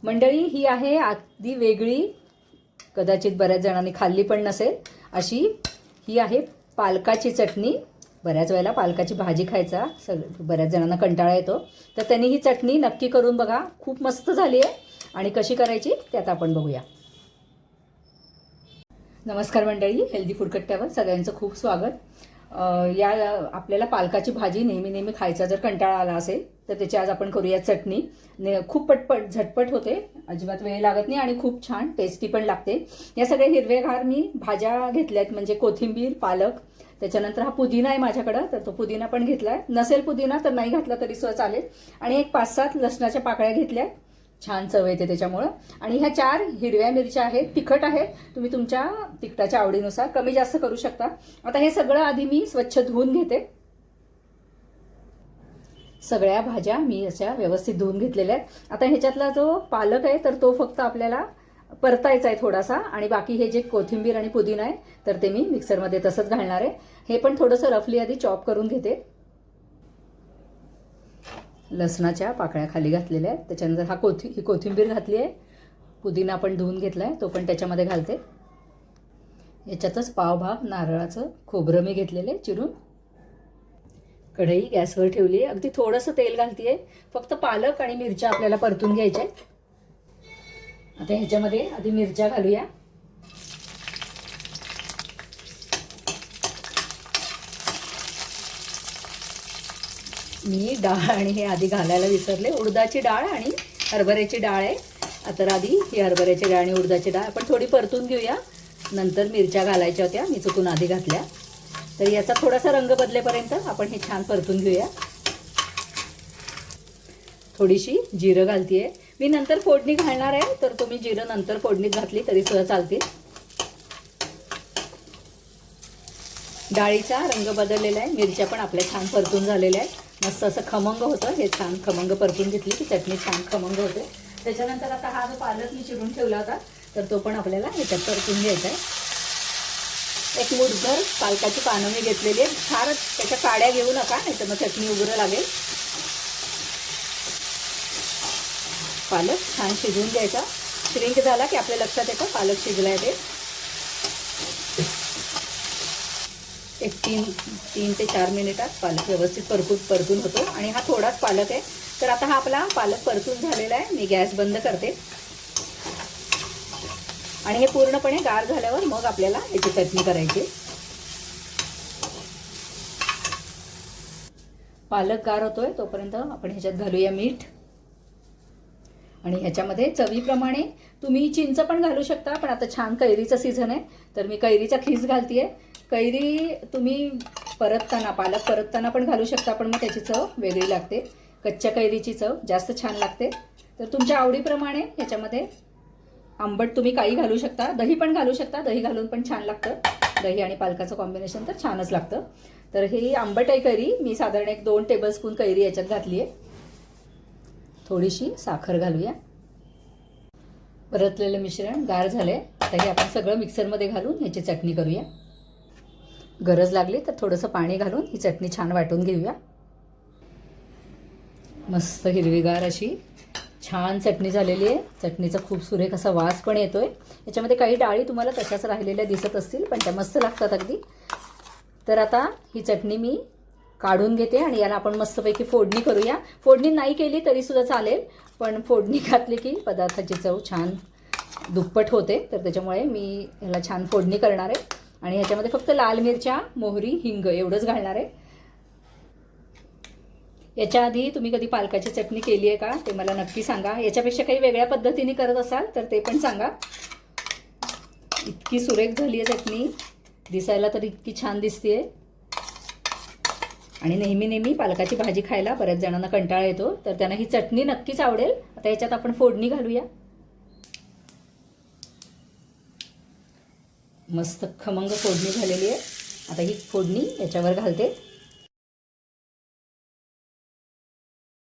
मंडळी, ही आहे अगदी वेगळी, कदाचित बऱ्याच जणांनी खाल्ली पण नसेल अशी ही आहे पालकाची चटणी. बऱ्याच वेळेला पालकाची भाजी खायचा बऱ्याच जणांना कंटाळा येतो, तर त्यांनी ही चटणी नक्की करून बघा. खूप मस्त झाली आहे. आणि कशी करायची ते आता आपण बघूया. नमस्कार मंडळी, हेल्दी फूड कट्ट्यावर सगळ्यांचं खूप स्वागत. या आपल्याला पालकाची भाजी नेहमी नेहमी खायचा जर कंटाळा आला असेल तर त्याची आज आपण करूया चटणी. खूप पटपट झटपट होते, अजिबात वेळ लागत नाही आणि खूप छान टेस्टी पण लागते. या सगळ्या हिरवेगार मी भाज्या घेतल्यात, म्हणजे कोथिंबीर, पालक, त्याच्यानंतर हा पुदिना आहे माझ्याकडं, तर तो पुदिना पण घेतलाय. नसेल पुदिना तर नाही घातला तरी सुद्धा चालेल. आणि एक 5-7 लसणाच्या पाकळ्या घेतल्या, छान चव येते त्याच्यामुळं. आणि ह्या 4 हिरव्या मिरच्या आहेत, तिखट आहेत, तुम्ही तुमच्या तिखटाच्या आवडीनुसार कमी जास्त करू शकता. आता हे सगळं आधी मी स्वच्छ धुवून घेते. सगळ्या भाज्या मी अशा व्यवस्थित धुवून घेतलेल्या आहेत. आता ह्याच्यातला जो पालक आहे तर तो फक्त आपल्याला परतायचा आहे थोडासा, आणि बाकी हे जे कोथिंबीर आणि पुदिना आहे तर ते मी मिक्सरमध्ये तसंच घालणार आहे. हे पण थोडंसं रफली आधी चॉप करून घेते. लसणाच्या पाकळ्या खाली घातलेल्या आहेत, त्याच्यानंतर ही कोथिंबीर घातली आहे, पुदिना पण धुवून घेतला आहे तो पण त्याच्यामध्ये घालते. याच्यातच पावभाग नारळाचं खोबरं मी घेतलेलं आहे चिरून. कढई गॅसवर ठेवली आहे, अगदी थोडंसं तेल घालते आहे. फक्त पालक आणि मिरच्या आपल्याला परतून घ्यायच्या आहेत. आता ह्याच्यामध्ये आधी मिरच्या घालूया. मी डाळ आणि हे आधी घालायला विसरले. उडदाची डाळ आणि हरभऱ्याची डाळ आहे. तर आधी ही हरभऱ्याची डाळ आणि उडदाची डाळ आपण थोडी परतून घेऊया. नंतर मिरच्या घालायच्या होत्या, मी चुकून आधी घातल्या. तर याचा थोडासा रंग बदलेपर्यंत आपण हे छान परतून घेऊया. थोडीशी जिरं घालतीये मी, नंतर फोडणी घालणार आहे, तर तुम्ही जिरं नंतर फोडणीत घातली तरी सुद्धा चालते. डाळीचा रंग बदललेला आहे, मिरच्या पण आपल्या छान परतून झालेल्या आहेत. मस्त असं खमंग होतं. हे छान खमंग परतून घेतली की चटणी छान खमंग होते. त्याच्यानंतर आता हा जो पालक मी चिरून ठेवला होता तर तो पण आपल्याला ह्याच्यात परतून घ्यायचा आहे. एक मुठभर पालकाची पानं मी घेतलेली आहेत. फार त्याच्या काड्या घेऊ नका, नाही तर मग चटणी उघडं लागेल. पालक छान शिजवून घ्यायचा. श्रिंक झाला की आपल्या लक्षात येतं पालक शिजलाय ते. एक 3 ते 4 मिनिटात पालक व्यवस्थित परतून होतो. आणि हा थोडाच पालक आहे, तर आता हा आपला पालक परतून झालेला आहे. मी गॅस बंद करते आणि हे पूर्णपणे गार झाल्यावर मग आपल्याला याची चटणी करायची. पालक गार होतोय तोपर्यंत आपण ह्याच्यात घालूया मीठ. आणि ह्याच्यामध्ये चवीप्रमाणे तुम्ही चिंच पण घालू शकता, पण आता छान कैरीचं सीझन आहे तर मी कैरीचा खीस घालतीये. कैरी तुम्ही पालक परतताना पण घालू शकता, पण मग त्याची चव वेगळी लागते. कच्च्या कैरीची चव जास्त छान लागते. तर तुमच्या आवडीप्रमाणे ह्याच्यामध्ये आंबट तुम्ही काही घालू शकता, दही पण घालू शकता. दही घालून पण छान लागतं. दही आणि पालकाचं कॉम्बिनेशन तर छानच लागतं. तर ही आंबट आहे कैरी. मी साधारण एक 2 टेबलस्पून कैरी याच्यात घातली आहे. थोडीशी साखर घालूया. परतलेलं मिश्रण गार झाले. आता हे आपण सगळं मिक्सरमध्ये घालून ह्याची चटणी करूया. गरज लागली तर थोडंसं पाणी घालून ही चटणी छान वाटून घेऊया. मस्त हिरवीगार अशी छान चटणी झालेली आहे. चटणीचा खूप सुरेख असा वास पण येतोय. याच्यामध्ये काही डाळी तुम्हाला तशाच राहिलेल्या दिसत असतील, पण त्या मस्त लागतात अगदी. तर आता ही चटणी मी काढून घेते आणि याला आपण मस्तपैकी फोडणी करूया. फोडणी नाही केली तरी सुद्धा चालेल, पण फोडणी घातली की पदार्थाची चव छान दुप्पट होते. तर त्याच्यामुळे मी ह्याला छान फोडणी करणार आहे. आणि ह्याच्यामध्ये फक्त लाल मिरच्या, मोहरी, हिंग एवढंच घालणार आहे. याच्या आधी तुम्ही कधी पालकाची चटणी केली आहे का ते मला नक्की सांगा. याच्यापेक्षा काही वेगळ्या पद्धतीने करत असाल तर ते पण सांगा. इतकी सुरेख झाली आहे चटणी, दिसायला तर इतकी छान दिसतेय. आणि नेहमी पालकाची भाजी खायला बऱ्याच जणांना कंटाळा येतो, तर त्यांना ही चटणी नक्कीच आवडेल. आता याच्यात आपण फोडणी घालूया. मस्त खमंग फोडणी झालेली आहे. आता ही फोडणी याच्यावर घालते.